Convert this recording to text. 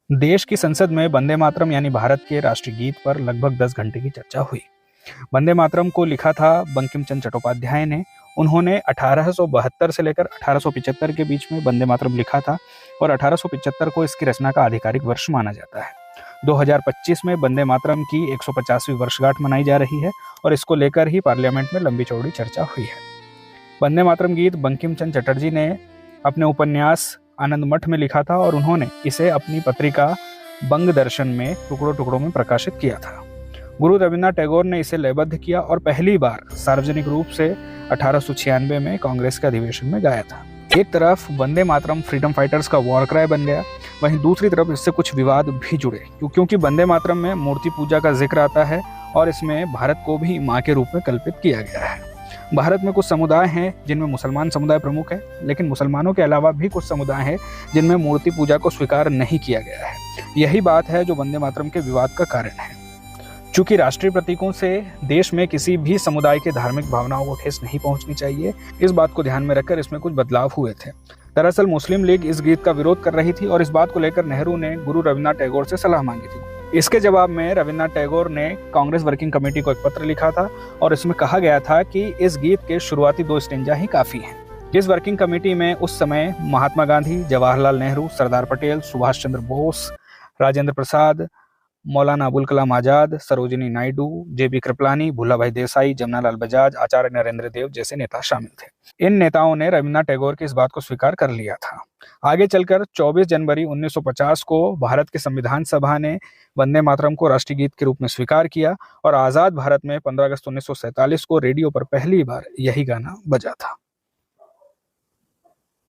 देश की संसद में वंदे मातरम यानी भारत के राष्ट्रीय गीत पर लगभग 10 घंटे की चर्चा हुई। वंदे मातरम को लिखा था बंकिम चंद्र चट्टोपाध्याय ने। उन्होंने 1872 से लेकर 1875 के बीच में वंदे मातरम लिखा था और 1875 को इसकी रचना का आधिकारिक वर्ष माना जाता है। 2025 में वंदे मातरम की 150वीं वर्षगांठ मनाई जा रही है और इसको लेकर ही पार्लियामेंट में लंबी चौड़ी चर्चा हुई है। वंदे मातरम गीत बंकिम चंद्र चटर्जी ने अपने उपन्यास आनंद मठ में लिखा था और उन्होंने इसे अपनी पत्रिका बंग दर्शन में टुकड़ों टुकड़ों में प्रकाशित किया था। गुरु रविन्द्रनाथ टैगोर ने इसे लयबद्ध किया और पहली बार सार्वजनिक रूप से 1896 में कांग्रेस के अधिवेशन में गाया था। एक तरफ वंदे मातरम फ्रीडम फाइटर्स का वॉर क्राई बन गया, वहीं दूसरी तरफ इससे कुछ विवाद भी जुड़े, क्योंकि वंदे मातरम में मूर्ति पूजा का जिक्र आता है और इसमें भारत को भी मां के रूप में कल्पित किया गया है। भारत में कुछ समुदाय हैं जिनमें मुसलमान समुदाय प्रमुख है, लेकिन मुसलमानों के अलावा भी कुछ समुदाय हैं जिनमें मूर्ति पूजा को स्वीकार नहीं किया गया है। यही बात है जो वंदे मातरम के विवाद का कारण है। चूंकि राष्ट्रीय प्रतीकों से देश में किसी भी समुदाय के धार्मिक भावनाओं को ठेस नहीं पहुंचनी चाहिए, इस बात को ध्यान में रखकर इसमें कुछ बदलाव हुए थे। दरअसल मुस्लिम लीग इस गीत का विरोध कर रही थी और इस बात को लेकर नेहरू ने गुरु रविन्द्रनाथ टैगोर से सलाह मांगी थी। इसके जवाब में रविन्द्रनाथ टैगोर ने कांग्रेस वर्किंग कमेटी को एक पत्र लिखा था और इसमें कहा गया था कि इस गीत के शुरुआती 2 स्टेंजा ही काफी हैं। इस वर्किंग कमेटी में उस समय महात्मा गांधी, जवाहरलाल नेहरू, सरदार पटेल, सुभाष चंद्र बोस, राजेंद्र प्रसाद, मौलाना अबुल कलाम आजाद, सरोजिनी नायडू, जेबी कृपलानी, भूलाभाई देसाई, जमनालाल बजाज, आचार्य नरेंद्र देव जैसे नेता शामिल थे। इन नेताओं ने रविन्द्रनाथ टैगोर की इस बात को स्वीकार कर लिया था। आगे चलकर 24 जनवरी 1950 को भारत की संविधान सभा ने वंदे मातरम को राष्ट्रीय गीत के रूप में स्वीकार किया और आजाद भारत में 15 अगस्त 1947 को रेडियो पर पहली बार यही गाना बजा था।